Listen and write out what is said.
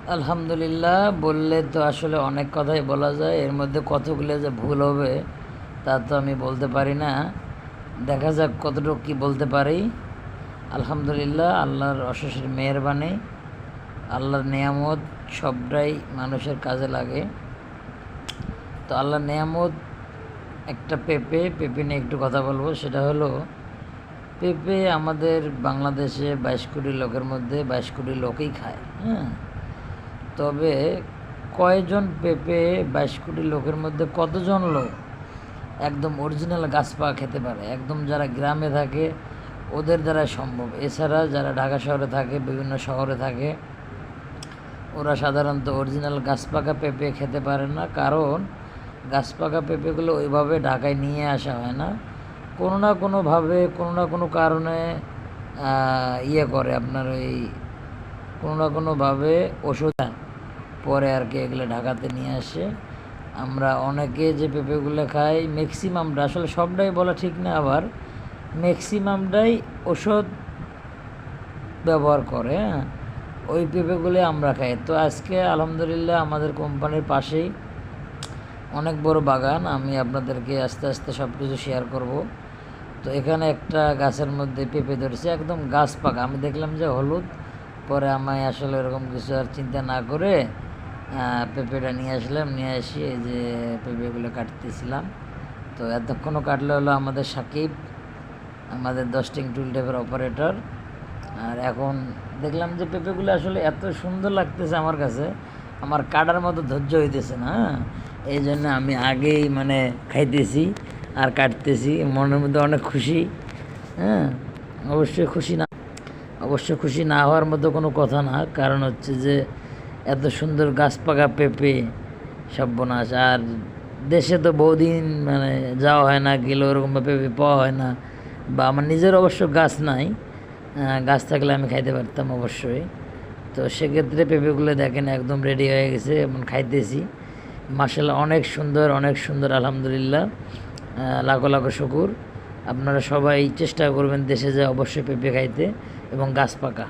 আলহামদুলিল্লাহ বললে তো আসলে অনেক কথাই বলা যায়, এর মধ্যে কতগুলো যে ভুল হবে তা তো আমি বলতে পারি না। দেখা যাক কতটুকু কী বলতে পারি। আলহামদুলিল্লাহ, আল্লাহর অশেষ মেহেরবানি, আল্লাহর নেয়ামত সবটাই মানুষের কাজে লাগে। তো আল্লাহর নেয়ামত একটা পেঁপে নিয়ে একটু কথা বলবো। সেটা হলো, পেঁপে আমাদের বাংলাদেশে 22 কোটি লোকের মধ্যে 22 কোটি লোকই খায়। হ্যাঁ, তবে কয়জন পেঁপে 22 কোটি লোকের মধ্যে কতজন লোক একদম অরিজিনাল গাছ পাকা খেতে পারে? একদম যারা গ্রামে থাকে ওদের দ্বারা সম্ভব। এছাড়া যারা ঢাকা শহরে থাকে, বিভিন্ন শহরে থাকে, ওরা সাধারণত অরিজিনাল গাছ পাকা পেঁপে খেতে পারে না, কারণ গাছ পাকা পেঁপেগুলো ওইভাবে ঢাকায় নিয়ে আসা হয় না। কোনো না কোনোভাবে, কোনো না কোনো কারণে করে আপনার ওই কোনো না কোনোভাবে ওষুধ পরে আর কি এগুলো ঢাকাতে নিয়ে আসে। আমরা অনেকে যে পেঁপেগুলো খাই, ম্যাক্সিমামটা, আসলে সবটাই বলা ঠিক না, আবার ম্যাক্সিমামটাই ওষুধ ব্যবহার করে। হ্যাঁ, ওই পেঁপেগুলো আমরা খাই। তো আজকে আলহামদুলিল্লাহ আমাদের কোম্পানির পাশেই অনেক বড় বাগান, আমি আপনাদেরকে আস্তে আস্তে সব কিছু শেয়ার করব। তো এখানে একটা গাছের মধ্যে পেঁপে ধরেছে, একদম গাছ পাকা। আমি দেখলাম যে হলুদ, পরে আমায় আসলে এরকম কিছু আর চিন্তা না করে পেঁপেটা নিয়ে আসলাম। নিয়ে এসে এই যে পেঁপেগুলো কাটতেছিলাম। তো এতক্ষণও কাটলে হলো আমাদের সাকিব, আমাদের 10 টুল টেপের অপারেটর। আর এখন দেখলাম যে পেঁপেগুলো আসলে এত সুন্দর লাগতেছে আমার কাছে, আমার কাটার মতো ধৈর্য হইতেছে না। এই জন্য আমি আগেই খাইতেছি আর কাটতেছি, মনের মধ্যে অনেক খুশি। হ্যাঁ, অবশ্যই খুশি না হওয়ার মতো কোনো কথা না, কারণ হচ্ছে যে এত সুন্দর গাছ পাকা পেঁপে সর্বনাশ। আর দেশে তো বহুদিন যাওয়া হয় না, গেলেও ওরকমভাবে পেঁপে পাওয়া হয় না, বা আমার নিজের অবশ্য গাছ নাই। গাছ থাকলে আমি খাইতে পারতাম অবশ্যই। তো সেক্ষেত্রে পেঁপেগুলো দেখেন একদম রেডি হয়ে গেছে, এমন খাইতেছি। মাশাআল্লাহ, অনেক সুন্দর, অনেক সুন্দর, আলহামদুলিল্লাহ। লাখো লাখো শুকুর। আপনারা সবাই চেষ্টা করবেন দেশে যায় অবশ্যই পেঁপে খাইতে, এবং গাছ পাকা।